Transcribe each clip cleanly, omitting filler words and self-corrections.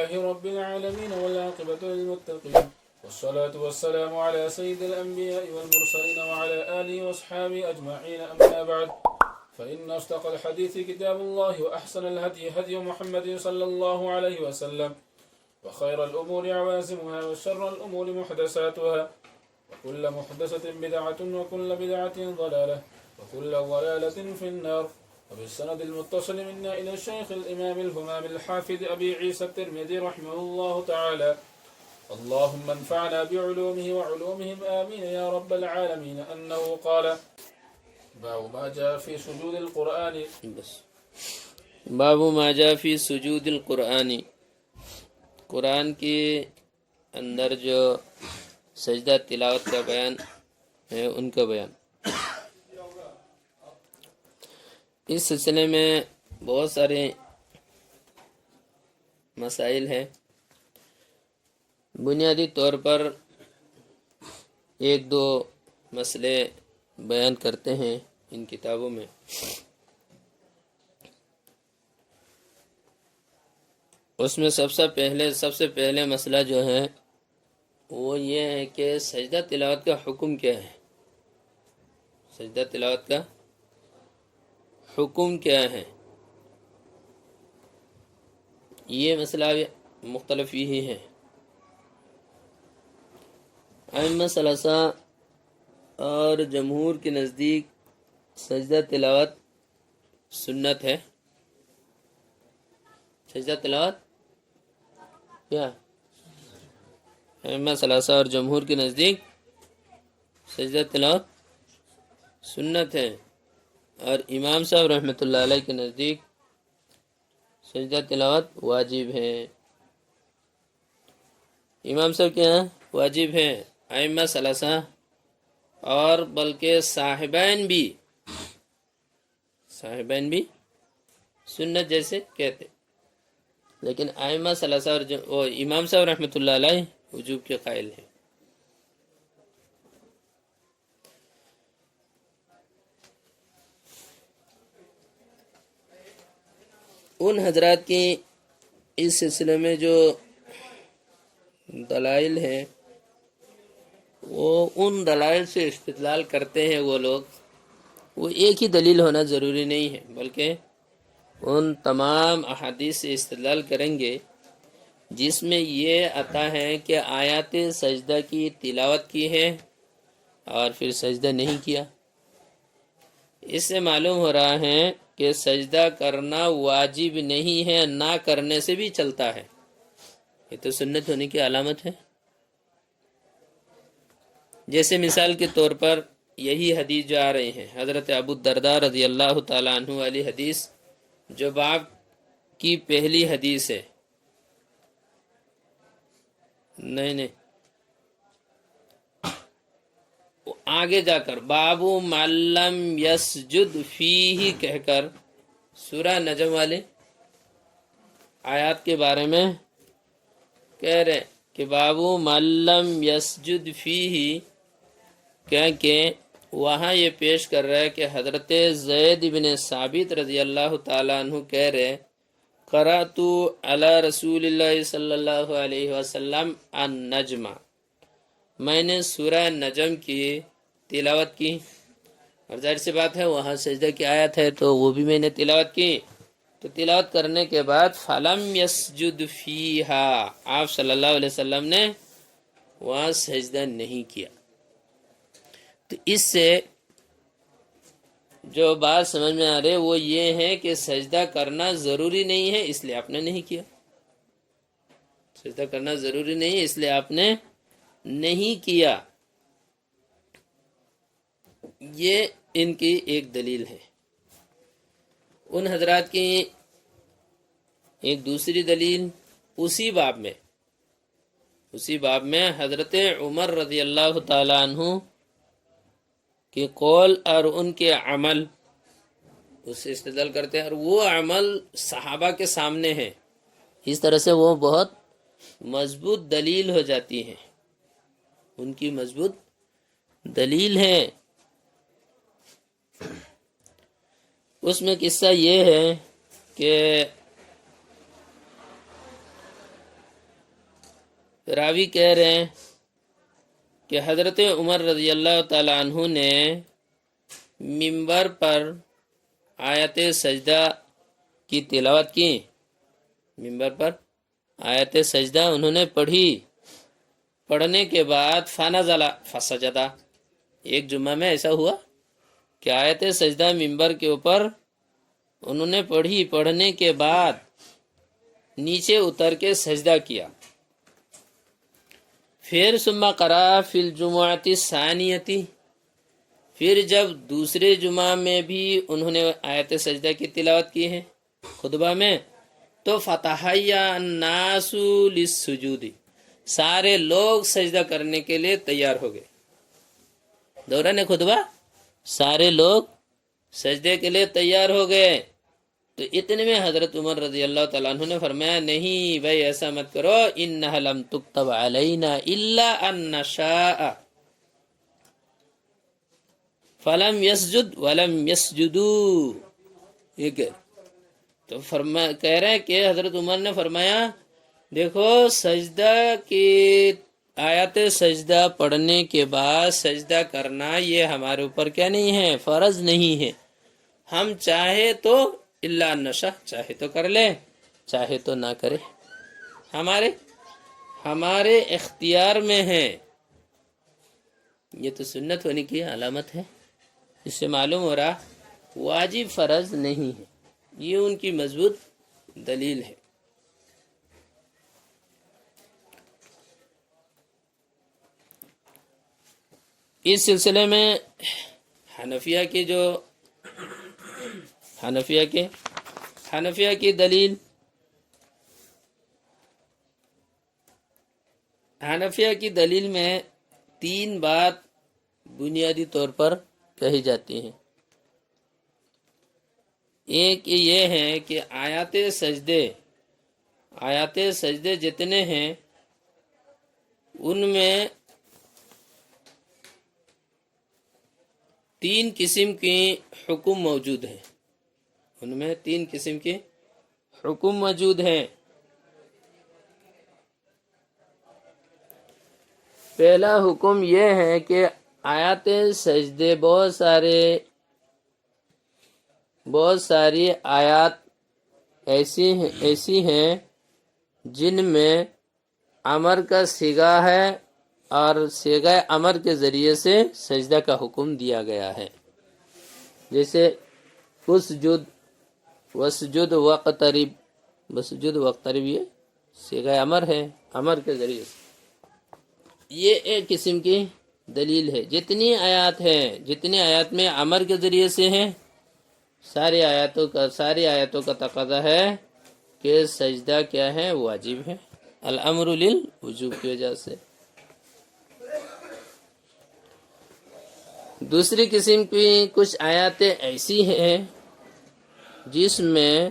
لله رب العالمين والعاقبة للمتقين والصلاة والسلام على سيد الأنبياء والمرسلين وعلى آله وأصحابه أجمعين أما بعد فإن أصدق الحديث كتاب الله وأحسن الهدي هدي محمد صلى الله عليه وسلم وخير الأمور عوازمها وشر الأمور محدثاتها وكل محدثة بدعة وكل بدعة ضلالة وكل ضلالة في النار. وبالسند المتصل منا إلى الشيخ الإمام الهمام الحافظ أبي عيسى الترمذي رحمه الله تعالى اللهم انفعنا بعلومه وعلومهم آمين يا رب العالمين أنه قال باب ما جاء في سجود القرآن باب ما جاء في سجود القرآن، قرآن کے اندر جو سجدہ تلاوت کا بیان ہے ان کا بیان۔ اس سلسلے میں بہت سارے مسائل ہیں، بنیادی طور پر ایک دو مسئلے بیان کرتے ہیں ان کتابوں میں۔ اس میں سب سے پہلے مسئلہ جو ہے وہ یہ ہے کہ سجدہ تلاوت کا حکم کیا ہے، سجدہ تلاوت کا حکم کیا ہے۔ یہ مسئلہ مختلف ہی ہے۔ ائمہ ثلاثہ اور جمہور کے نزدیک سجدہ تلاوت سنت ہے۔ سجدہ تلاوت کیا؟ ائمہ ثلاثہ اور جمہور کے نزدیک سجدہ تلاوت سنت ہے، اور امام صاحب رحمۃ اللہ علیہ کے نزدیک سجدہ تلاوت واجب ہے۔ امام صاحب کے یہاں واجب ہے، ائمہ ثلاثہ اور بلکہ صاحبین بھی سنت جیسے کہتے، لیکن ائمہ ثلاثہ اور امام صاحب رحمۃ اللہ علیہ وجوب کے قائل ہیں۔ ان حضرات کی اس سلسلے میں جو دلائل ہیں وہ ان دلائل سے استدلال کرتے ہیں، وہ لوگ وہ ایک ہی دلیل ہونا ضروری نہیں ہے، بلکہ ان تمام احادیث سے استدلال کریں گے جس میں یہ آتا ہے کہ آیات سجدہ کی تلاوت کی ہے اور پھر سجدہ نہیں کیا۔ اس سے معلوم ہو رہا ہے کہ سجدہ کرنا واجب نہیں ہے، نہ کرنے سے بھی چلتا ہے، یہ تو سنت ہونے کی علامت ہے۔ جیسے مثال کے طور پر یہی حدیث جو آ رہے ہیں، حضرت ابو الدرداء رضی اللہ تعالیٰ عنہ والی حدیث جو باب کی پہلی حدیث ہے، نہیں آگے جا کر باب معلم یسجد فیہ کہہ کر سورہ نجم والے آیات کے بارے میں کہہ رہے کہ باب معلم یسجد فیہ، کہہ کے وہاں یہ پیش کر رہا ہے کہ حضرت زید بن ثابت رضی اللہ تعالیٰ عنہ کہہ رہے قرأت علی رسول اللہ صلی اللہ علیہ وسلم النجم، میں نے سورہ نجم کی تلاوت کی، اور ظاہر سی بات ہے وہاں سجدہ کی آیت ہے تو وہ بھی میں نے تلاوت کی، تو تلاوت کرنے کے بعد فلم یسجد فیہا، آپ صلی اللہ علیہ وسلم نے وہاں سجدہ نہیں کیا۔ تو اس سے جو بات سمجھ میں آ رہے وہ یہ ہے کہ سجدہ کرنا ضروری نہیں ہے اس لیے آپ نے نہیں کیا، سجدہ کرنا ضروری نہیں ہے اس لیے آپ نے نہیں کیا۔ یہ ان کی ایک دلیل ہے۔ ان حضرات کی ایک دوسری دلیل اسی باب میں حضرت عمر رضی اللہ تعالیٰ عنہ کے قول اور ان کے عمل اس سے استدلال کرتے ہیں، اور وہ عمل صحابہ کے سامنے ہے، اس طرح سے وہ بہت مضبوط دلیل ہو جاتی ہے، ان کی مضبوط دلیل ہے۔ اس میں قصہ یہ ہے کہ راوی کہہ رہے ہیں کہ حضرت عمر رضی اللہ تعالیٰ عنہ نے منبر پر آیت سجدہ کی تلاوت کی، منبر پر آیت سجدہ انہوں نے پڑھی، پڑھنے کے بعد فنزل فسجدہ، ایک جمعہ میں ایسا ہوا کہ آیت سجدہ منبر کے اوپر انہوں نے پڑھی، پڑھنے کے بعد نیچے اتر کے سجدہ کیا۔ پھر ثم قرأ فی الجمعۃ الثانیۃ، پھر جب دوسرے جمعہ میں بھی انہوں نے آیت سجدہ کی تلاوت کی ہے خطبہ میں، تو فتحیا الناس للسجود، سارے لوگ سجدہ کرنے کے لیے تیار ہو گئے۔ دوران خطبہ سارے لوگ سجدے کے لیے تیار ہو گئے، تو اتنے میں حضرت عمر رضی اللہ تعالیٰ عنہ نے فرمایا نہیں بھائی ایسا مت کرو، انہا لم تکتب علینا الا ان نشاء فلم یسجد ولم یسجدوا، یہ تو کہہ رہے ہیں کہ حضرت عمر نے فرمایا دیکھو سجدہ کی آیت سجدہ پڑھنے کے بعد سجدہ کرنا یہ ہمارے اوپر کیا نہیں ہے، فرض نہیں ہے، ہم چاہے تو الا نشا، چاہے تو کر لے چاہے تو نہ کرے، ہمارے اختیار میں ہے۔ یہ تو سنت ہونے کی علامت ہے، اس سے معلوم ہو رہا واجب فرض نہیں ہے، یہ ان کی مضبوط دلیل ہے۔ اس سلسلے میں حنفیہ کی دلیل، حنفیہ کی دلیل میں 3 بات بنیادی طور پر کہی جاتی ہیں۔ ایک یہ ہے کہ آیات سجدے جتنے ہیں ان میں 3 قسم کی حکم موجود ہیں، ان میں 3 قسم کے حکم موجود ہیں۔ پہلا حکم یہ ہے کہ آیات سجدے بہت ساری آیات ایسی ہیں جن میں امر کا صیغہ ہے اور صیغہ امر کے ذریعے سے سجدہ کا حکم دیا گیا ہے، جیسے اسجد واسجد واقترب، واسجد واقترب یہ صیغہ امر ہے، امر کے ذریعے سے، یہ ایک قسم کی دلیل ہے۔ جتنی آیات میں امر کے ذریعے سے ہیں، ساری آیاتوں کا تقاضا ہے کہ سجدہ کیا ہے، واجب ہے، الامر للوجوب کی وجہ سے۔ دوسری قسم کی کچھ آیاتیں ایسی ہیں جس میں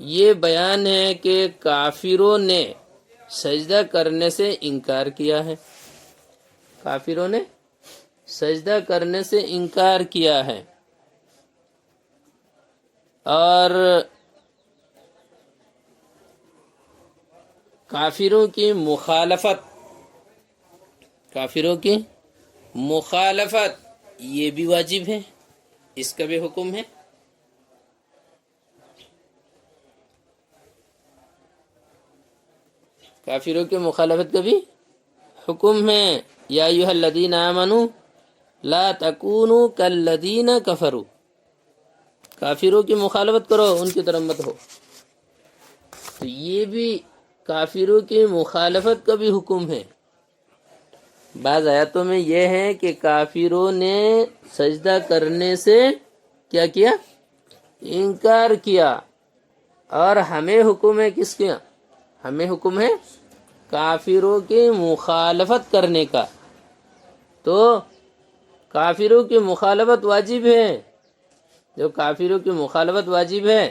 یہ بیان ہے کہ کافروں نے سجدہ کرنے سے انکار کیا ہے، کافروں نے سجدہ کرنے سے انکار کیا ہے، اور کافروں کی مخالفت یہ بھی واجب ہے، اس کا بھی حکم ہے۔ کافروں کی مخالفت کا بھی حکم ہے، یا ایھا الذین آمنوا لا تکونوا کالذین کفروا، کافروں کی مخالفت کرو، ان کی طرح مت ہو۔ تو یہ بھی کافروں کی مخالفت کا بھی حکم ہے۔ بعض آیاتوں میں یہ ہے کہ کافروں نے سجدہ کرنے سے کیا کیا، انکار کیا، اور ہمیں حکم ہے کس کیا، ہمیں حکم ہے کافروں کی مخالفت کرنے کا۔ تو کافروں کی مخالفت واجب ہے، جو کافروں کی مخالفت واجب ہے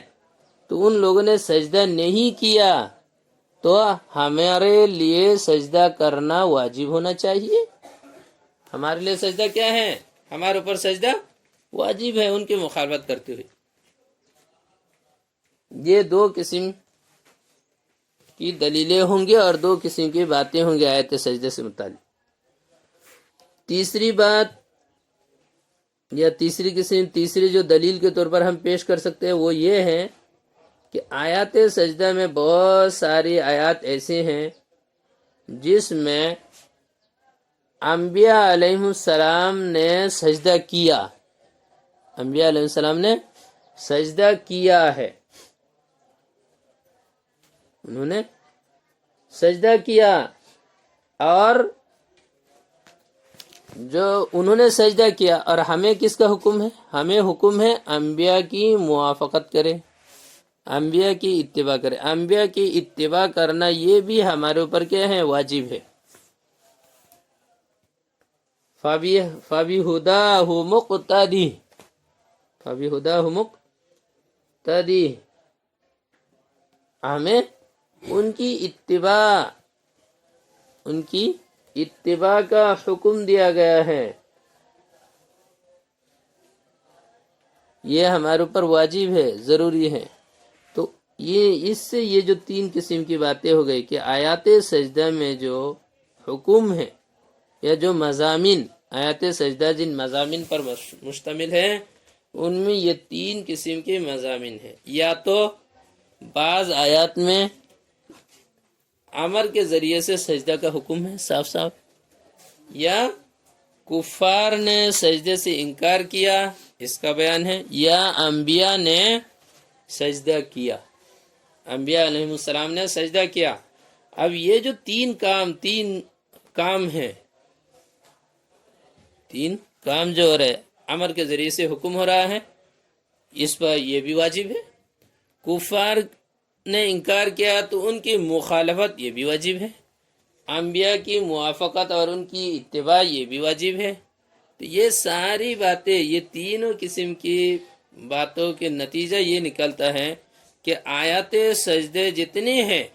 تو ان لوگوں نے سجدہ نہیں کیا، تو ہمارے لیے سجدہ کرنا واجب ہونا چاہیے۔ ہمارے لیے سجدہ کیا ہے، ہمارے اوپر سجدہ واجب ہے ان کی مخالفت کرتے ہوئے۔ یہ 2 قسم کی دلیلیں ہوں گی اور 2 قسم کی باتیں ہوں گی آیت سجدے سے متعلق۔ تیسری بات یا تیسری قسم، تیسری جو دلیل کے طور پر ہم پیش کر سکتے ہیں وہ یہ ہے کہ آیات سجدہ میں بہت ساری آیات ایسے ہیں جس میں انبیاء علیہ السلام نے سجدہ کیا، انبیاء علیہ السلام نے سجدہ کیا ہے، انہوں نے سجدہ کیا، اور جو انہوں نے سجدہ کیا، اور ہمیں کس کا حکم ہے؟ ہمیں حکم ہے انبیاء کی موافقت کرے، انبیاء کی اتباع کرے۔ انبیاء کی اتباع کرنا یہ بھی ہمارے اوپر کیا ہے؟ واجب ہے۔ فَبِهُدَاهُ مُقْتَدِي، فَبِهُدَاهُ مُقْتَدِي، ہمیں ان کی اتباع کا حکم دیا گیا ہے، یہ ہمارے اوپر واجب ہے، ضروری ہے۔ تو اس سے یہ جو 3 قسم کی باتیں ہو گئی کہ آیات سجدہ میں جو حکم ہے یا جو مضامین، آیات سجدہ جن مضامین پر مشتمل ہے ان میں یہ 3 قسم کے مضامین ہیں۔ یا تو بعض آیات میں امر کے ذریعے سے سجدہ کا حکم ہے صاف صاف، یا کفار نے سجدے سے انکار کیا اس کا بیان ہے، یا انبیاء نے سجدہ کیا، انبیاء علیہ السلام نے سجدہ کیا۔ اب یہ جو 3 کام ہیں، 3 کام جو ہو رہے، امر کے ذریعے سے حکم ہو رہا ہے، اس پر یہ بھی واجب ہے۔ کفار نے انکار کیا تو ان کی مخالفت یہ بھی واجب ہے۔ انبیاء کی موافقت اور ان کی اتباع یہ بھی واجب ہے۔ تو یہ ساری باتیں، یہ تینوں قسم کی باتوں کے نتیجہ یہ نکلتا ہے کہ آیات سجدے جتنے ہیں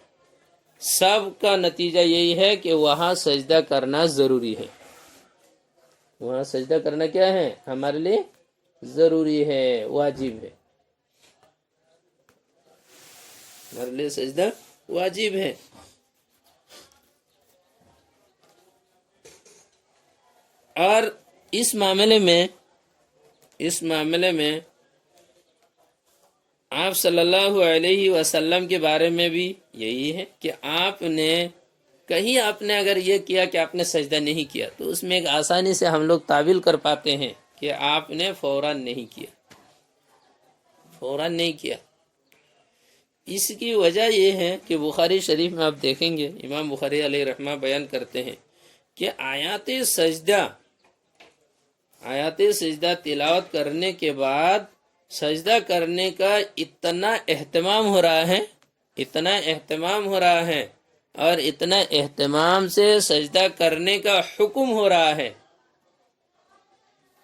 سب کا نتیجہ یہی ہے کہ وہاں سجدہ کرنا ضروری ہے، وہاں سجدہ کرنا کیا ہے؟ ہمارے لیے ضروری ہے، واجب ہے، ہمارے لیے سجدہ واجب ہے۔ اور اس معاملے میں آپ صلی اللہ علیہ وسلم کے بارے میں بھی یہی ہے کہ آپ نے کہیں آپ نے اگر یہ کیا کہ آپ نے سجدہ نہیں کیا تو اس میں ایک آسانی سے ہم لوگ تعویل کر پاتے ہیں کہ آپ نے فوراً نہیں کیا، فوراً نہیں کیا۔ اس کی وجہ یہ ہے کہ بخاری شریف میں آپ دیکھیں گے امام بخاری علیہ رحمہ بیان کرتے ہیں کہ آیات سجدہ تلاوت کرنے کے بعد سجدہ کرنے کا اتنا اہتمام ہو رہا ہے اور اتنا اہتمام سے سجدہ کرنے کا حکم ہو رہا ہے،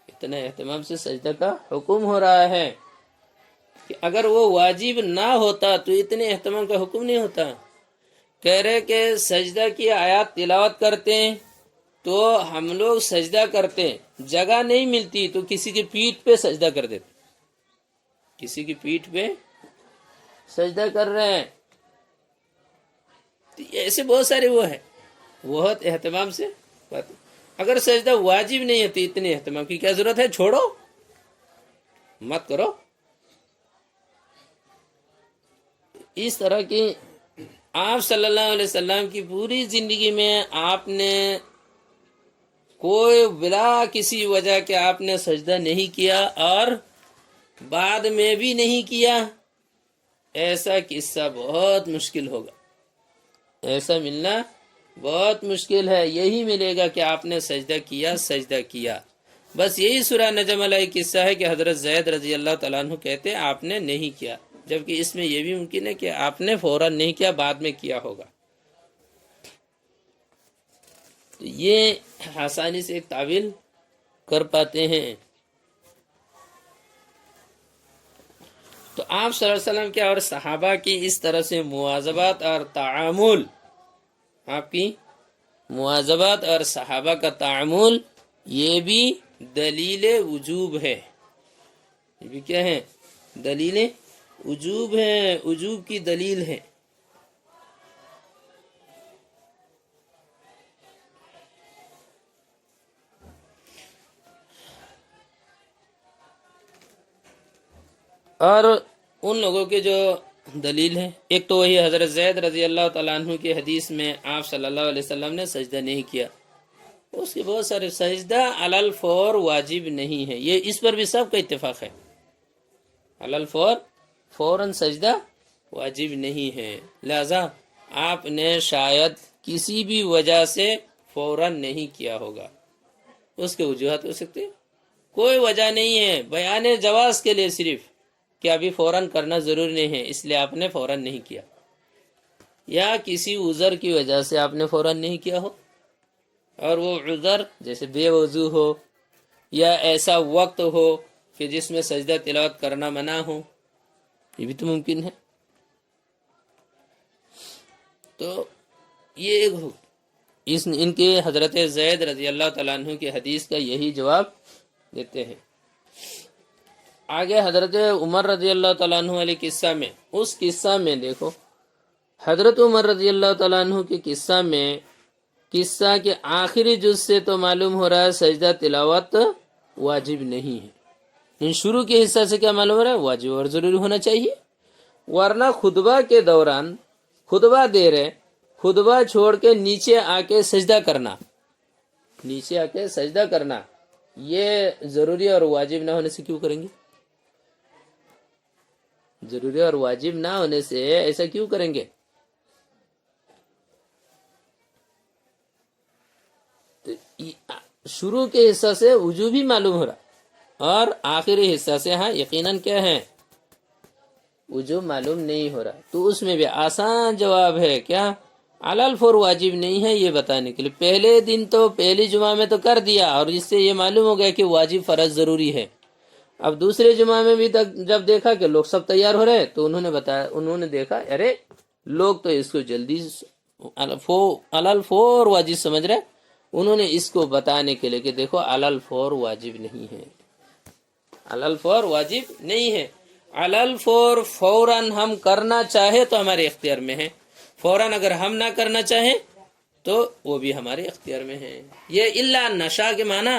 اتنا اہتمام سے سجدہ کا حکم ہو رہا ہے کہ اگر وہ واجب نہ ہوتا تو اتنے اہتمام کا حکم نہیں ہوتا۔ کہہ رہے کہ سجدہ کی آیات تلاوت کرتے ہیں تو ہم لوگ سجدہ کرتے، جگہ نہیں ملتی تو کسی کی پیٹھ پہ سجدہ کر دیتے، کسی کی پیٹھ پہ سجدہ کر رہے ہیں۔ تو ایسے بہت سارے وہ ہیں، بہت اہتمام سے بات۔ اگر سجدہ واجب نہیں ہے تو اتنے اہتمام کی کیا ضرورت ہے؟ چھوڑو، مت کرو۔ اس طرح کی آپ صلی اللہ علیہ وسلم کی پوری زندگی میں آپ نے کوئی بلا کسی وجہ کے آپ نے سجدہ نہیں کیا اور بعد میں بھی نہیں کیا، ایسا قصہ بہت مشکل ہوگا، ایسا ملنا بہت مشکل ہے۔ یہی ملے گا کہ آپ نے سجدہ کیا۔ بس یہی سورہ نجم علیہ قصہ ہے کہ حضرت زید رضی اللہ تعالیٰ عنہ کہتے ہیں آپ نے نہیں کیا، جبکہ اس میں یہ بھی ممکن ہے کہ آپ نے فوراً نہیں کیا، بعد میں کیا ہوگا۔ تو یہ آسانی سے ایک تعویل کر پاتے ہیں۔ تو آپ صلی اللہ علیہ وسلم کے اور صحابہ کی اس طرح سے مواظبات اور تعامل، آپ کی مواظبات اور صحابہ کا تعامل، یہ بھی دلیل وجوب ہے، یہ بھی کیا ہے؟ دلیل وجوب ہے، وجوب کی دلیل ہے۔ اور ان لوگوں کے جو دلیل ہے، ایک تو وہی حضرت زید رضی اللہ تعالیٰ عنہ کی حدیث میں آپ صلی اللہ علیہ وسلم نے سجدہ نہیں کیا، اس کے بہت سارے سجدہ علی الفور واجب نہیں ہے، یہ اس پر بھی سب کا اتفاق ہے، علی الفور فوراً سجدہ واجب نہیں ہے، لہذا آپ نے شاید کسی بھی وجہ سے فوراً نہیں کیا ہوگا، اس کے وجوہات ہو سکتے ہیں، کوئی وجہ نہیں ہے، بیان جواز کے لیے صرف کہ ابھی فوراً کرنا ضروری نہیں ہے اس لیے آپ نے فوراً نہیں کیا، یا کسی عذر کی وجہ سے آپ نے فوراً نہیں کیا ہو، اور وہ عذر جیسے بے وضو ہو یا ایسا وقت ہو کہ جس میں سجدہ تلاوت کرنا منع ہو، یہ بھی تو ممکن ہے۔ تو یہ ایک ان کے حضرت زید رضی اللہ تعالیٰ عنہ کی حدیث کا یہی جواب دیتے ہیں۔ آگے حضرت عمر رضی اللہ تعالیٰ عنہ والے قصہ میں، اس قصہ میں دیکھو حضرت عمر رضی اللہ تعالیٰ عنہ کے قصہ میں، قصہ کے آخری جز سے تو معلوم ہو رہا ہے سجدہ تلاوت واجب نہیں ہے، ان شروع کے حصہ سے کیا معلوم ہو رہا ہے؟ واجب اور ضروری ہونا چاہیے، ورنہ خطبہ کے دوران خطبہ دے رہے، خطبہ چھوڑ کے نیچے آ کے سجدہ کرنا، نیچے آ کے سجدہ کرنا، یہ ضروری اور واجب نہ ہونے سے کیوں کریں گے؟ ضروری اور واجب نہ ہونے سے ایسا کیوں کریں گے؟ تو شروع کے حصہ سے وجوب ہی معلوم ہو رہا، اور آخری حصہ سے ہاں یقیناً کیا ہے؟ وجوب معلوم نہیں ہو رہا، تو اس میں بھی آسان جواب ہے، کیا؟ علی الفور واجب نہیں ہے، یہ بتانے کے لیے پہلے دن تو پہلی جمعہ میں تو کر دیا، اور اس سے یہ معلوم ہو گیا کہ واجب فرض ضروری ہے۔ اب دوسرے جمعہ میں بھی جب دیکھا کہ لوگ سب تیار ہو رہے تو انہوں نے بتایا، انہوں نے دیکھا ارے لوگ تو اس کو جلدی علی الفور واجب سمجھ رہے، انہوں نے اس کو بتانے کے لیے کہ دیکھو علی الفور واجب نہیں ہے، علی الفور واجب نہیں ہے، علی الفور فوراً ہم کرنا چاہے تو ہمارے اختیار میں ہے، فوراً اگر ہم نہ کرنا چاہیں تو وہ بھی ہمارے اختیار میں ہے۔ یہ الا نشا کے معنی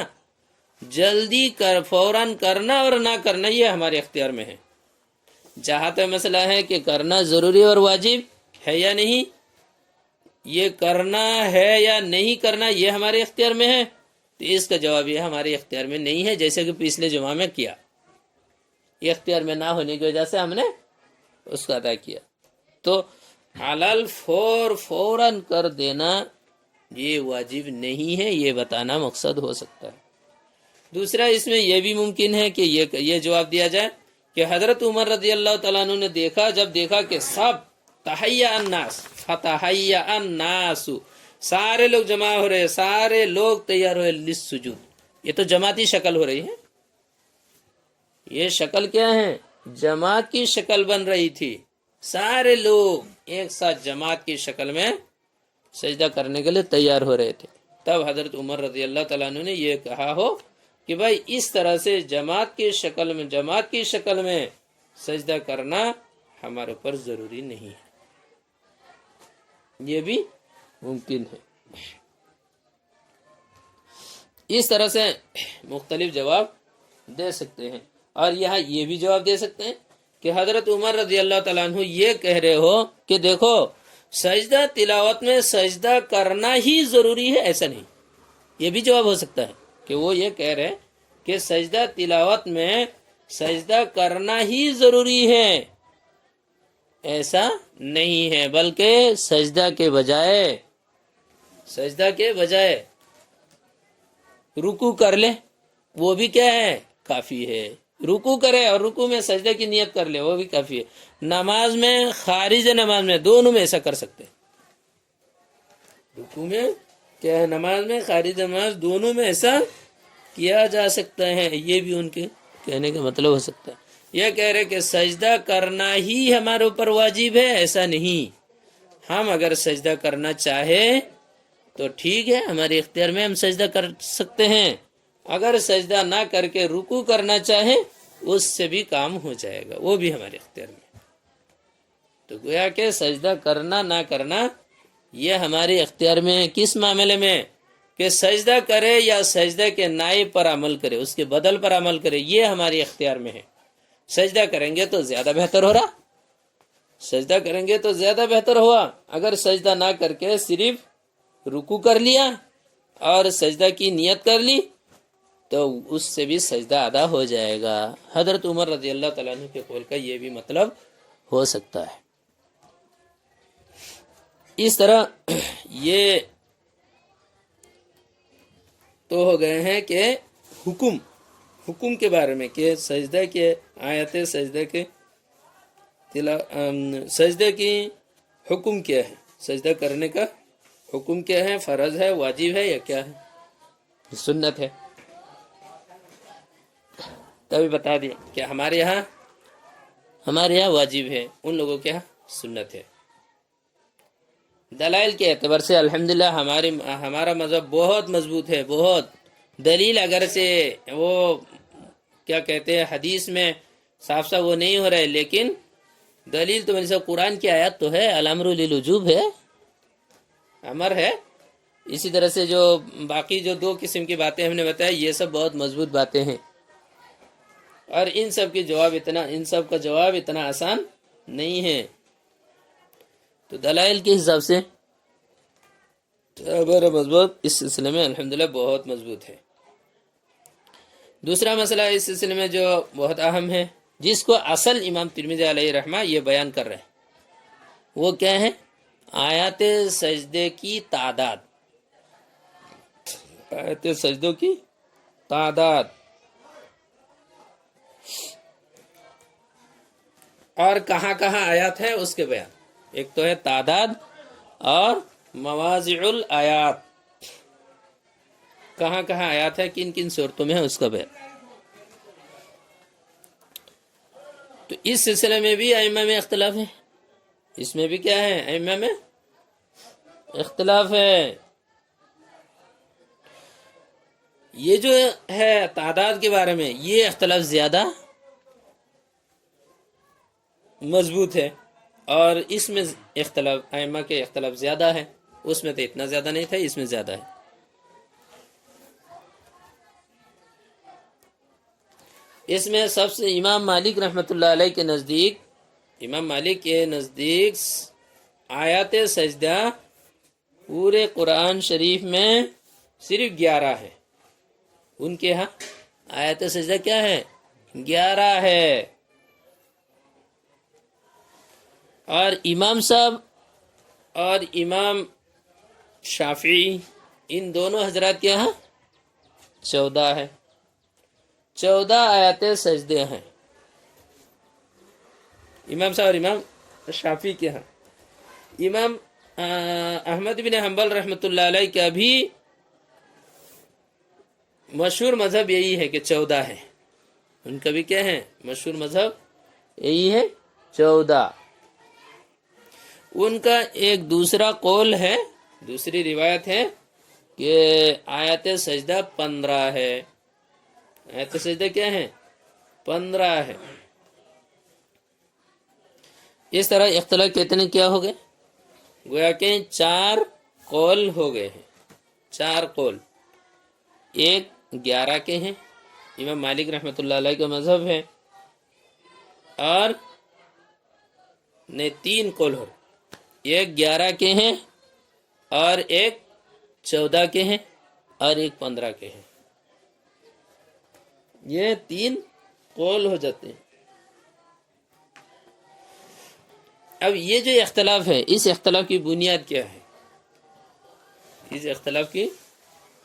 جلدی کر فوراً کرنا اور نہ کرنا یہ ہمارے اختیار میں ہے۔ جہاں تک مسئلہ ہے کہ کرنا ضروری اور واجب ہے یا نہیں، یہ کرنا ہے یا نہیں کرنا یہ ہمارے اختیار میں ہے، تو اس کا جواب یہ ہمارے اختیار میں نہیں ہے، جیسے کہ پچھلے جمعہ میں کیا، یہ اختیار میں نہ ہونے کی وجہ سے ہم نے اس کو ادا کیا۔ تو علی الفور فوراً کر دینا یہ واجب نہیں ہے، یہ بتانا مقصد ہو سکتا ہے۔ دوسرا اس میں یہ بھی ممکن ہے کہ یہ جواب دیا جائے کہ حضرت عمر رضی اللہ تعالیٰ عنہ نے دیکھا، جب دیکھا کہ سب تحیّا الناس فتحیّا الناس، سارے لوگ جمع ہو رہے، سارے لوگ تیار ہوئے للسجود، یہ تو جماعتی شکل ہو رہی ہے، یہ شکل کیا ہے؟ جماعت کی شکل بن رہی تھی، سارے لوگ ایک ساتھ جماعت کی شکل میں سجدہ کرنے کے لیے تیار ہو رہے تھے، تب حضرت عمر رضی اللہ تعالیٰ عنہ نے یہ کہا ہو کہ بھائی اس طرح سے جماعت کی شکل میں سجدہ کرنا ہمارے اوپر ضروری نہیں ہے، یہ بھی ممکن ہے۔ اس طرح سے مختلف جواب دے سکتے ہیں، اور یہاں یہ بھی جواب دے سکتے ہیں کہ حضرت عمر رضی اللہ تعالیٰ عنہ یہ کہہ رہے ہو کہ دیکھو سجدہ تلاوت میں سجدہ کرنا ہی ضروری ہے، ایسا نہیں، یہ بھی جواب ہو سکتا ہے کہ وہ یہ کہہ رہے کہ سجدہ تلاوت میں سجدہ کرنا ہی ضروری ہے، ایسا نہیں ہے، بلکہ سجدہ کے بجائے رکوع کر لے وہ بھی کیا ہے؟ کافی ہے، رکوع کرے اور رکوع میں سجدہ کی نیت کر لے وہ بھی کافی ہے۔ نماز میں خارج نماز میں دونوں میں ایسا کر سکتے ہیں، رکوع میں کیا ہے، نماز میں خارج نماز دونوں میں ایسا کیا جا سکتا ہے، یہ بھی ان کے کہنے کا مطلب ہو سکتا ہے۔ یہ کہہ رہے کہ سجدہ کرنا ہی ہمارے اوپر واجب ہے، ایسا نہیں، ہم اگر سجدہ کرنا چاہے تو ٹھیک ہے، ہمارے اختیار میں ہم سجدہ کر سکتے ہیں، اگر سجدہ نہ کر کے رکوع کرنا چاہے اس سے بھی کام ہو جائے گا، وہ بھی ہمارے اختیار میں۔ تو گویا کہ سجدہ کرنا نہ کرنا یہ ہمارے اختیار میں ہے، کس معاملے میں؟ کہ سجدہ کرے یا سجدہ کے نائب پر عمل کرے، اس کے بدل پر عمل کرے، یہ ہمارے اختیار میں ہے۔ سجدہ کریں گے تو زیادہ بہتر ہو رہا، سجدہ کریں گے تو زیادہ بہتر ہوا۔ اگر سجدہ نہ کر کے صرف رکوع کر لیا اور سجدہ کی نیت کر لی تو اس سے بھی سجدہ ادا ہو جائے گا۔ حضرت عمر رضی اللہ تعالیٰ عنہ کے قول کا یہ بھی مطلب ہو سکتا ہے۔ اس طرح یہ تو ہو گئے ہیں کہ حکم کے بارے میں کہ سجدہ کے آیت سجدہ کے سجدے کی حکم کیا ہے، سجدہ کرنے کا حکم کیا ہے، فرض ہے، واجب ہے یا کیا ہے، سنت ہے۔ تبھی بتا دیا کہ ہمارے یہاں واجب ہے، ان لوگوں کے یہاں سنت ہے۔ دلائل کے اعتبار سے الحمدللہ ہمارا مذہب بہت مضبوط ہے، بہت دلیل اگر سے وہ کیا کہتے ہیں حدیث میں صاف صاف وہ نہیں ہو رہا ہے، لیکن دلیل تو میرے ساتھ قرآن کی آیات تو ہے، الامر للوجوب ہے، امر ہے۔ اسی طرح سے جو باقی جو دو قسم کی باتیں ہم نے بتایا یہ سب بہت مضبوط باتیں ہیں، اور ان سب کا جواب اتنا آسان نہیں ہے۔ تو دلائل کے حساب سے ہمارا مضبوط اس سلسلے میں الحمدللہ بہت مضبوط ہے۔ دوسرا مسئلہ اس سلسلے میں جو بہت اہم ہے، جس کو اصل امام ترمذی علیہ رحمہ یہ بیان کر رہے ہیں، وہ کیا ہے؟ آیات سجدے کی تعداد، آیات سجدوں کی تعداد اور کہاں کہاں آیات ہے اس کے بیان۔ ایک تو ہے تعداد اور مواضع الآیات، کہاں کہاں آیات ہے، کن کن صورتوں میں ہے اس کا بیان۔ تو اس سلسلے میں بھی ائمہ میں اختلاف ہے، اس میں بھی کیا ہے؟ ائمہ میں اختلاف ہے۔ یہ جو ہے تعداد کے بارے میں یہ اختلاف زیادہ مضبوط ہے، اور اس میں اختلاف ائمہ کے اختلاف زیادہ ہے، اس میں تو اتنا زیادہ نہیں تھا، اس میں زیادہ ہے۔ اس میں سب سے امام مالک رحمۃ اللہ علیہ کے نزدیک، امام مالک کے نزدیک آیات سجدہ پورے قرآن شریف میں صرف 11 ہے۔ ان کے ہاں آیات سجدہ کیا ہے؟ 11 ہے۔ اور امام صاحب اور امام شافعی ان دونوں حضرات کے ہاں 14 ہے، 14 آیات سجدے ہیں امام صاحب اور امام شافعی کے ہاں۔ امام احمد بن حنبل رحمۃ اللہ علیہ کا بھی مشہور مذہب یہی ہے کہ 14 ہے، ان کا بھی کیا ہے؟ مشہور مذہب یہی ہے 14۔ ان کا ایک دوسرا قول ہے، دوسری روایت ہے کہ آیات سجدہ 15 ہے، آیات سجدہ کیا ہے؟ 15 ہے۔ اس طرح اختلاف کتنے کیا ہو گئے؟ گویا کہ 4 قول ہو گئے ہیں، 4 قول۔ ایک 11 کے ہیں، امام مالک رحمۃ اللہ علیہ کا مذہب ہے، اور 3 قول ہو، ایک 11 کے ہیں اور ایک 14 کے ہیں اور ایک 15 کے ہیں، یہ 3 قول ہو جاتے ہیں۔ اب یہ جو اختلاف ہے، اس اختلاف کی بنیاد کیا ہے؟ اس اختلاف کی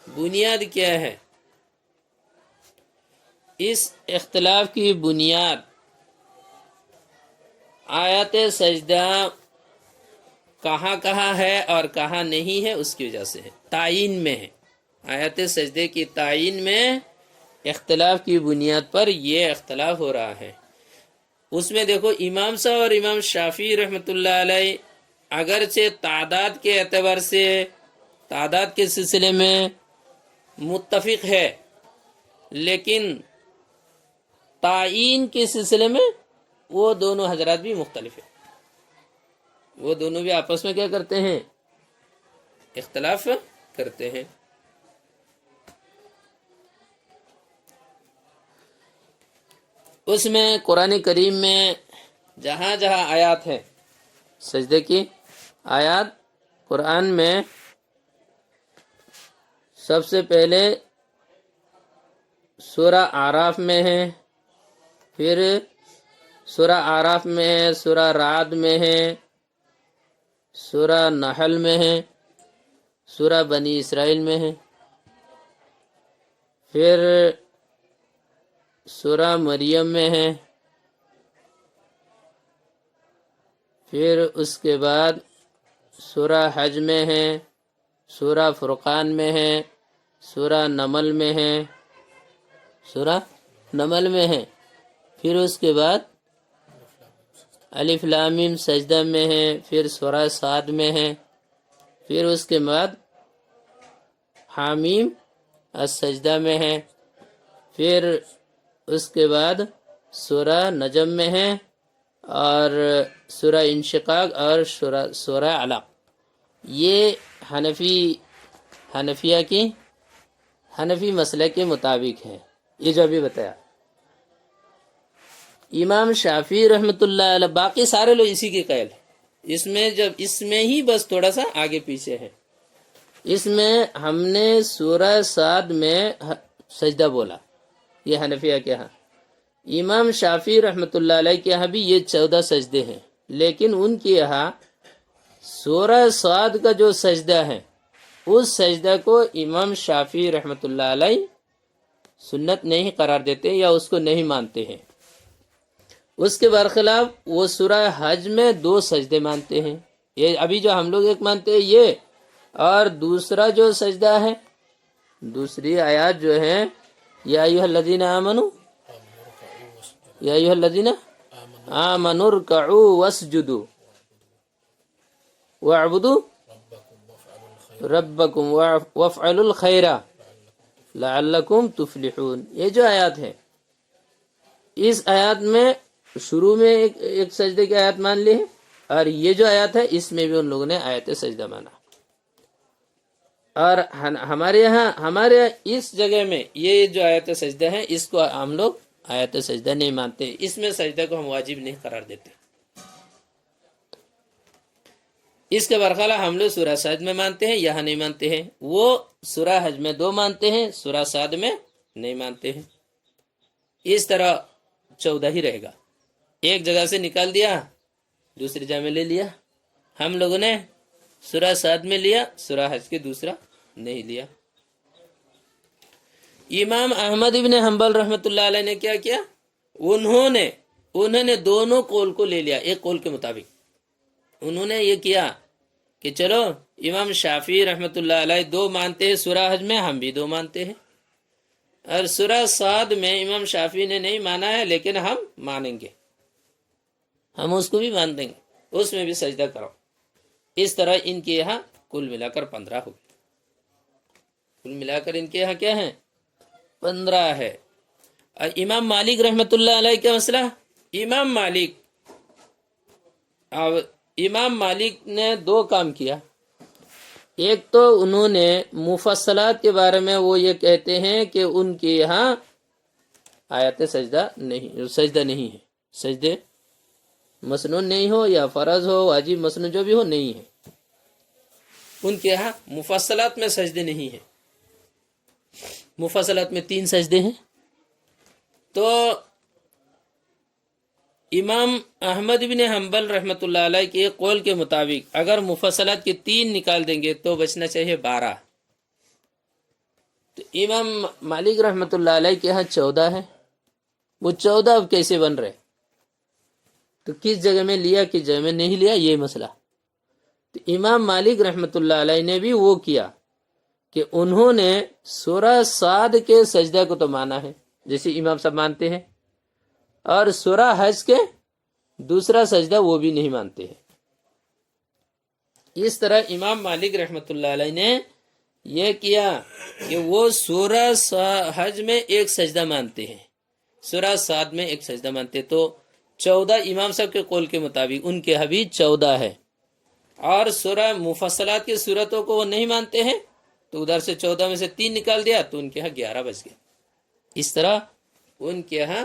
بنیاد کیا ہے؟ اس اختلاف کی بنیاد آیات سجدہ کہاں کہاں ہے اور کہاں نہیں ہے اس کی وجہ سے ہے، تعین میں ہے۔ آیات سجدے کی تعین میں اختلاف کی بنیاد پر یہ اختلاف ہو رہا ہے۔ اس میں دیکھو امام صاحب اور امام شافعی رحمۃ اللہ علیہ اگرچہ تعداد کے اعتبار سے تعداد کے سلسلے میں متفق ہے، لیکن تعین کے سلسلے میں وہ دونوں حضرات بھی مختلف ہیں، وہ دونوں بھی آپس میں کیا کرتے ہیں؟ اختلاف کرتے ہیں۔ اس میں قرآن کریم میں جہاں جہاں آیات ہیں سجدے کی آیات قرآن میں سب سے پہلے سورہ اعراف میں ہے، پھر سورہ اعراف میں ہے، سورہ رعد میں ہے، سورہ نحل میں ہے، سورہ بنی اسرائیل میں ہے، پھر سورہ مریم میں ہے، پھر اس کے بعد سورہ حج میں ہے، سورہ فرقان میں ہے، سورہ نمل میں ہے، سورہ نمل میں ہے، پھر اس کے بعد الف لام میم سجدہ میں ہے، پھر سورہ صاد میں ہے، پھر اس کے بعد حامیم السجدہ میں ہے، پھر اس کے بعد سورہ نجم میں ہے، اور سورہ انشقاق اور سورہ علق۔ یہ حنفی مسلک کے مطابق ہے، یہ جو ابھی بتایا۔ امام شافعی رحمۃ اللہ علیہ، باقی سارے لوگ اسی کے قائل ہیں، اس میں ہی بس تھوڑا سا آگے پیچھے ہے۔ اس میں ہم نے سورہ صاد میں سجدہ بولا، یہ حنفیہ کے ہاں۔ امام شافعی رحمۃ اللہ علیہ کے یہاں بھی یہ 14 سجدے ہیں، لیکن ان کے یہاں سورہ صاد کا جو سجدہ ہے اس سجدہ کو امام شافعی رحمۃ اللہ علیہ سنت نہیں قرار دیتے یا اس کو نہیں مانتے ہیں۔ اس کے برخلاف وہ سورہ حج میں 2 سجدے مانتے ہیں، یہ ابھی جو ہم لوگ ایک مانتے ہیں یہ، اور دوسرا جو سجدہ ہے، دوسری آیات جو ہیں، یا ایھا الذین آمنوا یا ایھا الذین آمنوا ارکعوا واسجدوا واعبدوا ربکم وافعلوا الخیر لعلکم تفلحون۔ یہ جو آیات ہے، اس آیات میں شروع میں ایک سجدے کی آیات مان لی ہے، اور یہ جو آیات ہے اس میں بھی ان لوگوں نے آیت سجدہ مانا۔ اور ہمارے یہاں اس جگہ میں یہ جو آیت سجدہ ہے اس کو ہم لوگ آیت سجدہ نہیں مانتے، اس میں سجدہ کو ہم واجب نہیں قرار دیتے۔ اس کے برخلاف ہم لوگ سورہ صاد میں مانتے ہیں، یہاں نہیں مانتے ہیں۔ وہ سورہ حج میں 2 مانتے ہیں، سورہ صاد میں نہیں مانتے ہیں۔ اس طرح 14 ہی رہے گا، ایک جگہ سے نکال دیا دوسری جگہ میں لے لیا۔ ہم لوگوں نے سورہ صاد میں لیا، سورہ حج کے دوسرا نہیں لیا۔ امام احمد ابن حنبل رحمۃ اللہ علیہ نے کیا کیا، انہوں نے دونوں قول کو لے لیا۔ ایک قول کے مطابق انہوں نے یہ کیا کہ چلو امام شافعی رحمۃ اللہ علیہ 2 مانتے ہیں سورہ حج میں، ہم بھی 2 مانتے ہیں، اور سورہ صاد میں امام شافعی نے نہیں مانا ہے لیکن ہم مانیں گے، ہم اس کو بھی مان دیں گے، اس میں بھی سجدہ کرو۔ اس طرح ان کے یہاں کل ملا کر 15 ہو گئے، کل ملا کر ان کے یہاں کیا ہے، 15 ہے۔ اور امام مالک رحمۃ اللہ علیہ کا مسئلہ، امام مالک نے 2 کام کیا۔ ایک تو انہوں نے مفصلات کے بارے میں وہ یہ کہتے ہیں کہ ان کے یہاں آیت سجدہ نہیں ہے، سجدے مسنون نہیں ہو یا فرض ہو واجب مسنون جو بھی ہو نہیں ہے، ان کے یہاں مفصلات میں سجدے نہیں ہیں۔ مفصلات میں 3 سجدے ہیں۔ تو امام احمد بن حنبل رحمۃ اللہ علیہ کے قول کے مطابق اگر مفصلات کے 3 نکال دیں گے تو بچنا چاہیے 12۔ تو امام مالک رحمۃ اللہ علیہ کے یہاں 14 ہے، وہ 14 اب کیسے بن رہے، تو کس جگہ میں لیا کس جگہ میں نہیں لیا، یہ مسئلہ۔ تو امام مالک رحمۃ اللہ علیہ نے بھی وہ کیا کہ انہوں نے سورہ صاد کے سجدہ کو تو مانا ہے جیسے امام صاحب مانتے ہیں، اور سورہ حج کے دوسرا سجدہ وہ بھی نہیں مانتے ہیں۔ اس طرح امام مالک رحمۃ اللہ علیہ نے یہ کیا کہ وہ سورہ حج میں ایک سجدہ مانتے ہیں، سورہ صاد میں ایک سجدہ مانتے ہیں۔ تو 14 امام صاحب کے قول کے مطابق ان کے حبیب 14 ہے، اور سورہ مفصلات کی صورتوں کو وہ نہیں مانتے ہیں، تو ادھر سے 14 میں سے 3 نکال دیا تو ان کے ہاں 11 بچ گئے۔ اس طرح ان کے ہاں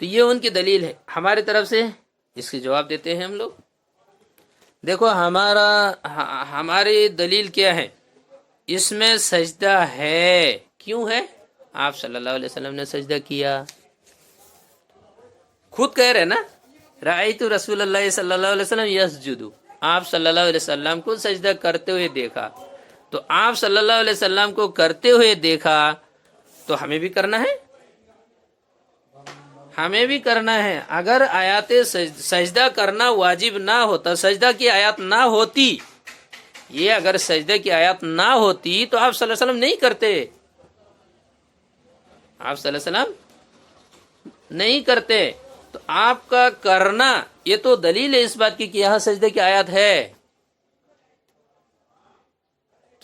تو یہ ان کی دلیل ہے. ہماری طرف سے اس کی جواب دیتے ہیں ہم لوگ. دیکھو ہماری دلیل کیا ہے؟ اس میں سجدہ ہے. کیوں ہے؟ آپ صلی اللہ علیہ وسلم نے سجدہ کیا. خود کہہ رہے نا، رأیت رسول اللہ صلی اللہ علیہ وسلم یسجد، آپ صلی اللہ علیہ وسلم کو سجدہ کرتے ہوئے دیکھا. تو آپ صلی اللہ علیہ وسلم کو کرتے ہوئے دیکھا تو ہمیں بھی کرنا ہے، ہمیں بھی کرنا ہے. اگر آیات سجدہ کرنا واجب نہ ہوتا، سجدہ کی آیات نہ ہوتی، یہ اگر سجدہ کی آیات نہ ہوتی تو آپ صلی اللہ علیہ وسلم نہیں کرتے. آپ صلی اللہ علیہ وسلم نہیں کرتے. تو آپ کا کرنا یہ تو دلیل ہے اس بات کی کہ یہاں سجدے کی آیات ہے.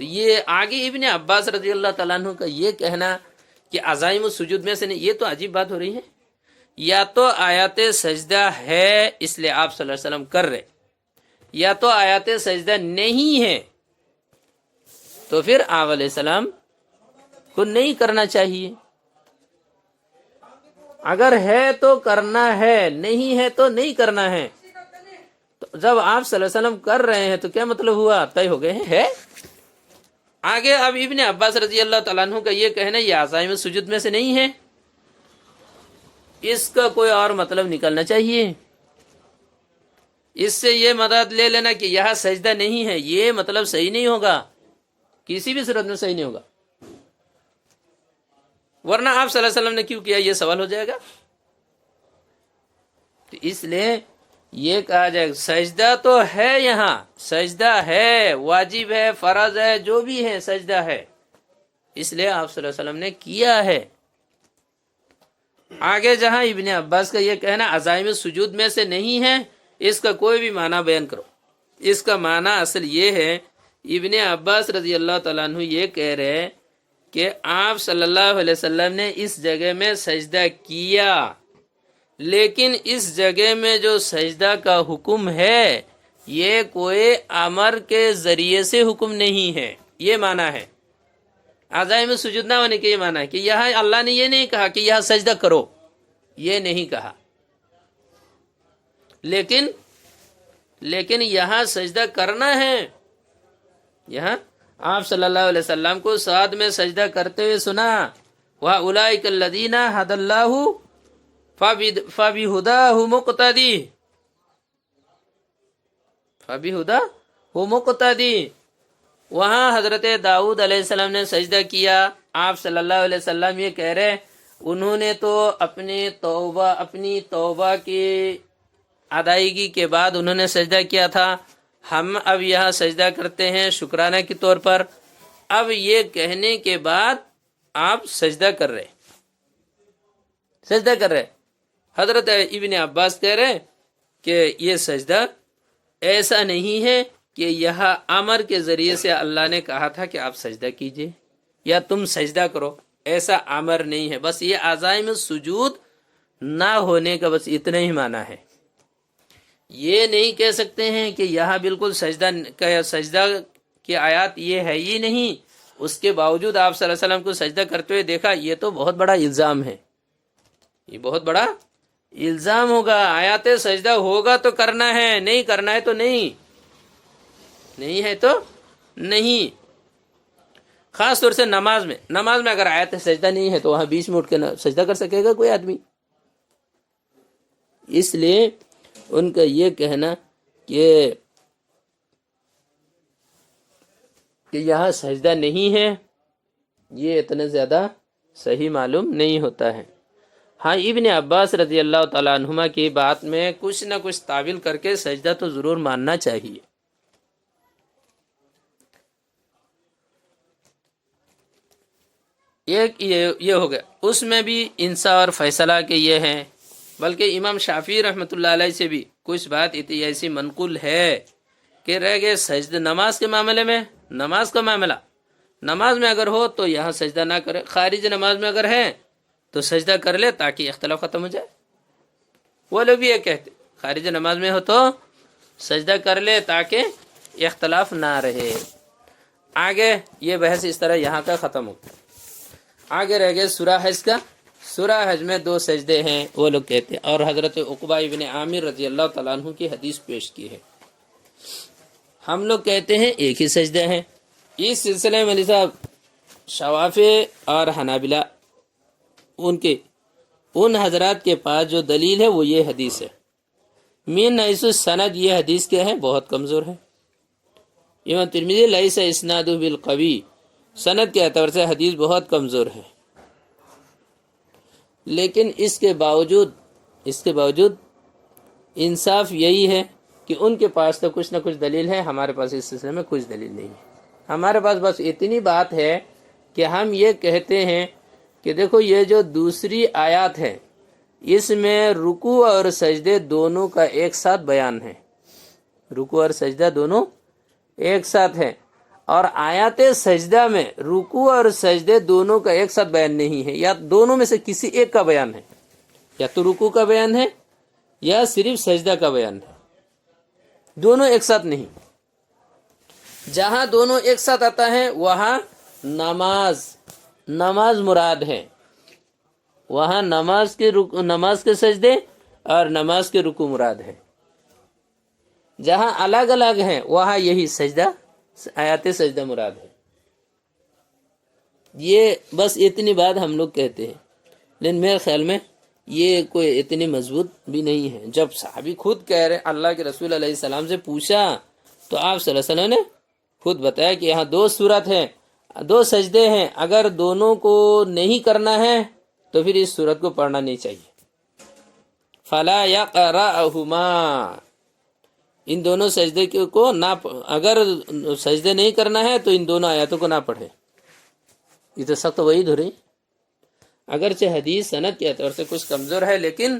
تو یہ آگے ابن عباس رضی اللہ تعالیٰ عنہ کا یہ کہنا کہ عزائم السجود میں سے نہیں، یہ تو عجیب بات ہو رہی ہے. یا تو آیات سجدہ ہے اس لیے آپ صلی اللہ علیہ وسلم کر رہے، یا تو آیات سجدہ نہیں ہے تو پھر آپ علیہ السلام کو نہیں کرنا چاہیے. اگر ہے تو کرنا ہے، نہیں ہے تو نہیں کرنا ہے. تو جب آپ صلی اللہ علیہ وسلم کر رہے ہیں تو کیا مطلب ہوا؟ طے ہو گئے ہیں ہے. آگے اب ابن عباس رضی اللہ تعالیٰ عنہ کا یہ کہنا یہ عزائم السجود میں سے نہیں ہے، اس کا کوئی اور مطلب نکلنا چاہیے. اس سے یہ مدد لے لینا کہ یہاں سجدہ نہیں ہے، یہ مطلب صحیح نہیں ہوگا، کسی بھی صورت میں صحیح نہیں ہوگا. ورنہ آپ صلی اللہ علیہ وسلم نے کیوں کیا یہ سوال ہو جائے گا. تو اس لیے یہ کہا جائے گا سجدہ تو ہے، یہاں سجدہ ہے، واجب ہے، فرض ہے، جو بھی ہے سجدہ ہے، اس لیے آپ صلی اللہ علیہ وسلم نے کیا ہے. آگے جہاں ابن عباس کا یہ کہنا عزائم السجود میں سے نہیں ہے، اس کا کوئی بھی معنی بیان کرو. اس کا معنی اصل یہ ہے، ابن عباس رضی اللہ تعالیٰ عنہ یہ کہہ رہے کہ آپ صلی اللہ علیہ وسلم نے اس جگہ میں سجدہ کیا، لیکن اس جگہ میں جو سجدہ کا حکم ہے یہ کوئی امر کے ذریعے سے حکم نہیں ہے. یہ معنی ہے عزائم السجود نہ ہونے کے. یہ معنی ہے کہ یہاں اللہ نے یہ نہیں کہا کہ یہاں سجدہ کرو، یہ نہیں کہا، لیکن یہاں سجدہ کرنا ہے. یہاں آپ صلی اللہ علیہ وسلم کو ساتھ میں سجدہ کرتے ہوئے سنا، وَأُولَئِكَ الَّذِينَ هَدَى اللَّهُ فَبِهُدَاهُ مُقْتَدِي. وہاں حضرت داؤد علیہ السلام نے سجدہ کیا. آپ صلی اللہ علیہ وسلم یہ کہہ رہے انہوں نے تو اپنی توبہ کی ادائیگی کے بعد انہوں نے سجدہ کیا تھا، ہم اب یہاں سجدہ کرتے ہیں شکرانہ کے طور پر. اب یہ کہنے کے بعد آپ سجدہ کر رہے. حضرت ابن عباس کہہ رہے کہ یہ سجدہ ایسا نہیں ہے کہ یہاں امر کے ذریعے سے اللہ نے کہا تھا کہ آپ سجدہ کیجئے یا تم سجدہ کرو، ایسا امر نہیں ہے. بس یہ عزائم السجود نہ ہونے کا بس اتنا ہی معنی ہے. یہ نہیں کہہ سکتے ہیں کہ یہاں بالکل سجدہ کی آیات یہ ہے ہی نہیں، اس کے باوجود آپ صلی اللہ علیہ وسلم کو سجدہ کرتے ہوئے دیکھا. یہ تو بہت بڑا الزام ہے، یہ بہت بڑا الزام ہوگا. آیات سجدہ ہوگا تو کرنا ہے، نہیں کرنا ہے تو نہیں ہے تو نہیں. خاص طور سے نماز میں اگر آیت سجدہ نہیں ہے تو وہاں بیچ میں اٹھ کے سجدہ کر سکے گا کوئی آدمی؟ اس لیے ان کا یہ کہنا کہ یہاں سجدہ نہیں ہے یہ اتنا زیادہ صحیح معلوم نہیں ہوتا ہے. ہاں ابن عباس رضی اللہ تعالیٰ عنہما کی بات میں کچھ نہ کچھ تعویل کر کے سجدہ تو ضرور ماننا چاہیے. ایک یہ ہو گیا. اس میں بھی انصاف اور فیصلہ کے یہ ہیں، بلکہ امام شافعی رحمۃ اللہ علیہ سے بھی کچھ بات ایسی منقول ہے کہ رہ گئے سجدہ نماز کے معاملے میں. نماز کا معاملہ نماز میں اگر ہو تو یہاں سجدہ نہ کرے، خارج نماز میں اگر ہے تو سجدہ کر لے تاکہ اختلاف ختم ہو جائے. وہ لوگ بھی یہ کہتے خارج نماز میں ہو تو سجدہ کر لے تاکہ اختلاف نہ رہے. آگے یہ بحث اس طرح یہاں کا ختم ہو. آگے رہ گئے سورہ حج کا. سورہ حج میں 2 سجدے ہیں وہ لوگ کہتے ہیں، اور حضرت عقبہ ابن عامر رضی اللہ تعالیٰ عنہ کی حدیث پیش کی ہے۔ ہم لوگ کہتے ہیں ایک ہی سجدہ ہے۔ اس سلسلے میں علی صاحب شوافی اور حنابلہ ان حضرات کے پاس جو دلیل ہے وہ یہ حدیث ہے۔ من حیث السند یہ حدیث کیا ہے؟ بہت کمزور ہے۔ امام ترمذی لیس اسنادہ بالقوی، سند کے اعتبار سے حدیث بہت کمزور ہے، لیکن اس کے باوجود انصاف یہی ہے کہ ان کے پاس تو کچھ نہ کچھ دلیل ہے، ہمارے پاس اس سلسلے میں کچھ دلیل نہیں ہے۔ ہمارے پاس بس اتنی بات ہے کہ ہم یہ کہتے ہیں کہ دیکھو یہ جو دوسری آیات ہے اس میں رکوع اور سجدے دونوں کا ایک ساتھ بیان ہے، رکوع اور سجدہ دونوں ایک ساتھ ہے، اور آیات سجدہ میں رکوع اور سجدے دونوں کا ایک ساتھ بیان نہیں ہے، یا دونوں میں سے کسی ایک کا بیان ہے، یا تو رکوع کا بیان ہے یا صرف سجدہ کا بیان ہے، دونوں ایک ساتھ نہیں۔ جہاں دونوں ایک ساتھ آتا ہے وہاں نماز مراد ہے، وہاں نماز کے سجدے اور نماز کے رکوع مراد ہے۔ جہاں الگ الگ ہیں وہاں یہی سجدہ آیات سجدہ مراد ہے۔ یہ بس اتنی بات ہم لوگ کہتے ہیں، لیکن میرے خیال میں یہ کوئی اتنی مضبوط بھی نہیں ہے۔ جب صحابی خود کہہ رہے اللہ کے رسول علیہ السلام سے پوچھا تو آپ صلی اللہ علیہ وسلم نے خود بتایا کہ یہاں 2 صورت ہیں، 2 سجدے ہیں، اگر دونوں کو نہیں کرنا ہے تو پھر اس صورت کو پڑھنا نہیں چاہیے۔ فلا یقرأہما، ان دونوں سجدے کو نہ، اگر سجدے نہیں کرنا ہے تو ان دونوں آیاتوں کو نہ پڑھے۔ یہ تو سخت وعید ہو رہی، اگرچہ حدیث سند کے اعتبار سے کچھ کمزور ہے لیکن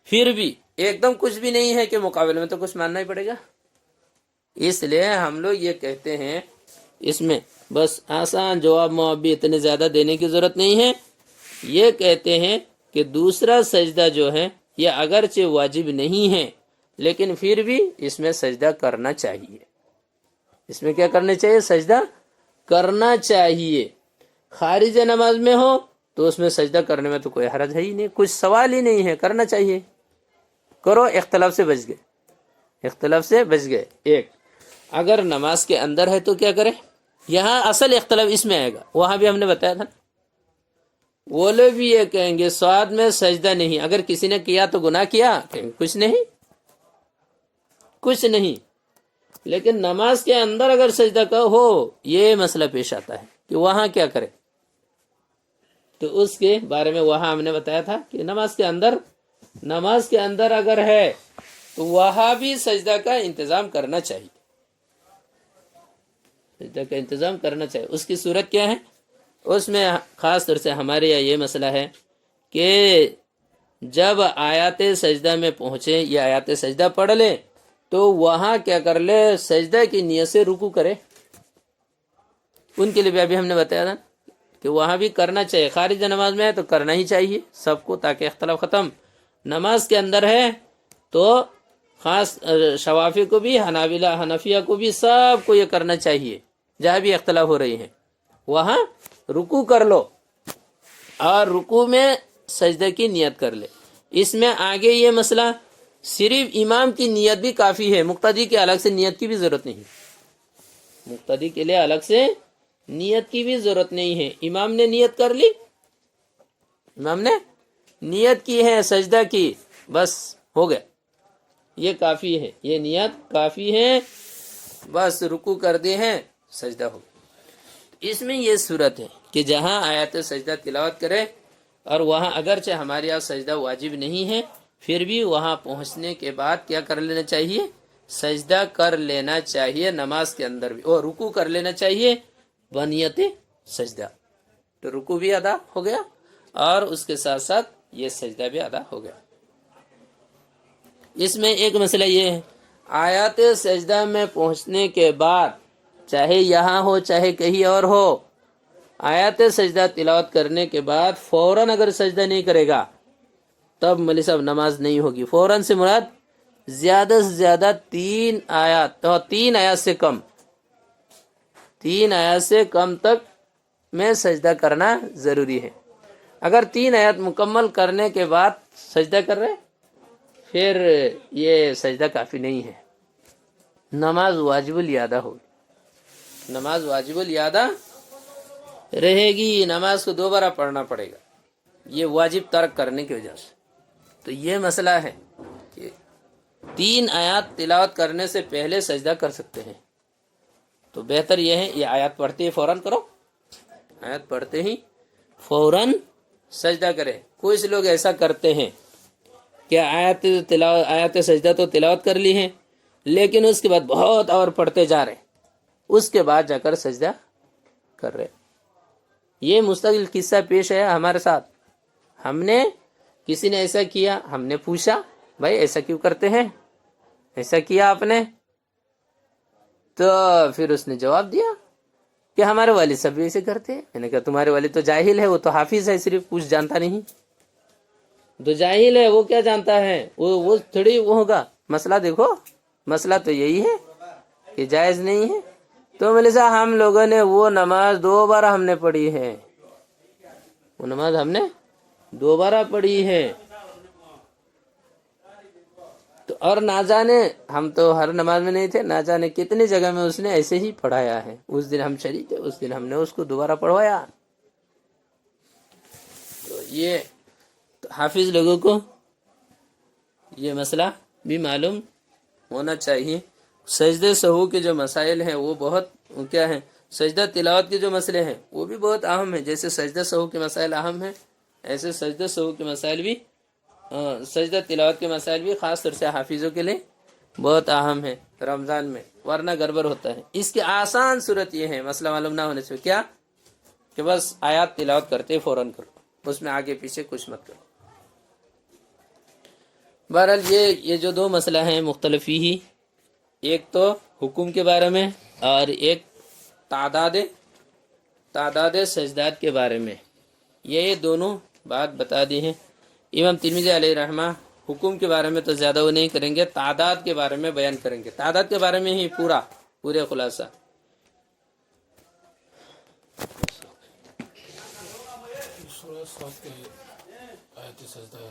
پھر بھی ایک دم کچھ بھی نہیں ہے کہ مقابلے میں تو کچھ ماننا ہی پڑے گا۔ اس لیے ہم لوگ یہ کہتے ہیں اس میں بس آسان جواب بھی اتنے زیادہ دینے کی ضرورت نہیں ہے۔ یہ کہتے ہیں کہ دوسرا سجدہ جو ہے یہ اگرچہ واجب نہیں ہے لیکن پھر بھی اس میں سجدہ کرنا چاہیے۔ اس میں کیا کرنا چاہیے؟ سجدہ کرنا چاہیے۔ خارج نماز میں ہو تو اس میں سجدہ کرنے میں تو کوئی حرج ہے ہی نہیں، کچھ سوال ہی نہیں ہے، کرنا چاہیے، کرو، اختلاف سے بچ گئے۔ ایک اگر نماز کے اندر ہے تو کیا کرے؟ یہاں اصل اختلاف اس میں آئے گا، وہاں بھی ہم نے بتایا تھا، وہ لوگ بھی یہ کہیں گے سواد میں سجدہ نہیں، اگر کسی نے کیا تو گناہ کیا، کہیں کچھ نہیں، لیکن نماز کے اندر اگر سجدہ کا ہو یہ مسئلہ پیش آتا ہے کہ وہاں کیا کرے، تو اس کے بارے میں وہاں ہم نے بتایا تھا کہ نماز کے اندر اگر ہے تو وہاں بھی سجدہ کا انتظام کرنا چاہیے، اس کی صورت کیا ہے؟ اس میں خاص طور سے ہمارے یہاں یہ مسئلہ ہے کہ جب آیات سجدہ میں پہنچے یا آیات سجدہ پڑھ لے تو وہاں کیا کر لے؟ سجدہ کی نیت سے رکوع کرے۔ ان کے لیے بھی ابھی ہم نے بتایا تھا کہ وہاں بھی کرنا چاہیے، خارج نماز میں ہے تو کرنا ہی چاہیے سب کو تاکہ اختلاف ختم۔ نماز کے اندر ہے تو خاص شوافی کو بھی، حنابلہ حنفیہ کو بھی، سب کو یہ کرنا چاہیے، جہاں بھی اختلاف ہو رہی ہے وہاں رکوع کر لو اور رکوع میں سجدہ کی نیت کر لے۔ اس میں آگے یہ مسئلہ صرف امام کی نیت بھی کافی ہے، مقتدی کے الگ سے نیت کی بھی ضرورت نہیں، مقتدی کے لیے الگ سے نیت کی بھی ضرورت نہیں ہے۔ امام نے نیت کر لی، امام نے نیت کی ہے سجدہ کی، بس ہو گیا، یہ کافی ہے، یہ نیت کافی ہے، بس رکوع کر دے ہیں سجدہ ہو گیا۔ اس میں یہ صورت ہے کہ جہاں آیات سجدہ تلاوت کرے اور وہاں اگرچہ ہمارے یہاں سجدہ واجب نہیں ہے پھر بھی وہاں پہنچنے کے بعد کیا کر لینا چاہیے؟ سجدہ کر لینا چاہیے، نماز کے اندر بھی، اور رکوع کر لینا چاہیے بنیت سجدہ، تو رکوع بھی ادا ہو گیا اور اس کے ساتھ ساتھ یہ سجدہ بھی ادا ہو گیا۔ اس میں ایک مسئلہ یہ ہے، آیات سجدہ میں پہنچنے کے بعد چاہے یہاں ہو چاہے کہیں اور ہو، آیات سجدہ تلاوت کرنے کے بعد فوراً اگر سجدہ نہیں کرے گا تب مولوی صاحب نماز نہیں ہوگی۔ فوراً سے مراد زیادہ سے زیادہ 3 آیات، تو 3 آیات سے کم، 3 آیات سے کم تک میں سجدہ کرنا ضروری ہے۔ اگر 3 آیات مکمل کرنے کے بعد سجدہ کر رہے پھر یہ سجدہ کافی نہیں ہے، نماز واجب الیادہ ہوگی، نماز واجب الیادہ رہے گی، نماز کو دوبارہ پڑھنا پڑے گا یہ واجب ترک کرنے کی وجہ سے۔ تو یہ مسئلہ ہے کہ 3 آیات تلاوت کرنے سے پہلے سجدہ کر سکتے ہیں، تو بہتر یہ ہے یہ آیات پڑھتے ہی فوراً کرو، آیات پڑھتے ہی فوراً سجدہ کرے۔ کچھ لوگ ایسا کرتے ہیں کہ آیات سجدہ تو تلاوت کر لی ہیں لیکن اس کے بعد بہت اور پڑھتے جا رہے، اس کے بعد جا کر سجدہ کر رہے۔ یہ مستقل قصہ پیش ہے ہمارے ساتھ، ہم نے کسی نے ایسا کیا، ہم نے پوچھا بھائی ایسا کیوں کرتے ہیں، ایسا کیا آپ نے؟ تو پھر اس نے جواب دیا کہ ہمارے والد صاحب بھی ایسے کرتے ہیں۔ میں نے کہا تمہارے والد تو جاہل ہے، وہ تو حافظ ہے، صرف کچھ جانتا نہیں، تو جاہل ہے وہ کیا جانتا ہے، وہ تھوڑی وہ ہوگا۔ مسئلہ دیکھو، مسئلہ تو یہی ہے کہ جائز نہیں ہے۔ تو مولوی صاحب ہم لوگوں نے وہ نماز 2 بار ہم نے پڑھی ہے، وہ نماز ہم نے 2 بار پڑھی ہے، تو اور نہ جانے ہم تو ہر نماز میں نہیں تھے، نہ جانے کتنی جگہ میں اس نے ایسے ہی پڑھایا ہے۔ اس دن ہم شریک تھے، اس دن ہم نے اس کو دوبارہ پڑھوایا۔ تو یہ حافظ لوگوں کو یہ مسئلہ بھی معلوم ہونا چاہیے۔ سجدے سہو کے جو مسائل ہیں وہ بہت کیا ہیں، سجدہ تلاوت کے جو مسئلے ہیں وہ بھی بہت اہم ہیں۔ جیسے سجدہ سہو کے مسائل اہم ہیں، ایسے سجدہ سہو کے مسائل بھی، سجدہ تلاوت کے مسائل بھی خاص طور سے حافظوں کے لیے بہت اہم ہے رمضان میں، ورنہ گڑبڑ ہوتا ہے۔ اس کی آسان صورت یہ ہے، مسئلہ معلوم نہ ہونے سے کیا کہ بس آیات تلاوت کرتے فوراً کرو، اس میں آگے پیچھے کچھ مت کرو۔ بہرحال یہ جو 2 مسئلہ ہیں مختلف ہی، ایک تو حکم کے بارے میں اور ایک تعداد سجدات کے بارے میں، یہ دونوں بات بتا دی ہیں۔ امام ترمذی علیہ رحمہ حکم کے بارے میں تو زیادہ وہ نہیں کریں گے، تعداد کے بارے میں بیان کریں گے، تعداد کے بارے میں ہی پورے خلاصہ۔ سورہ صاد کے آیت سجدہ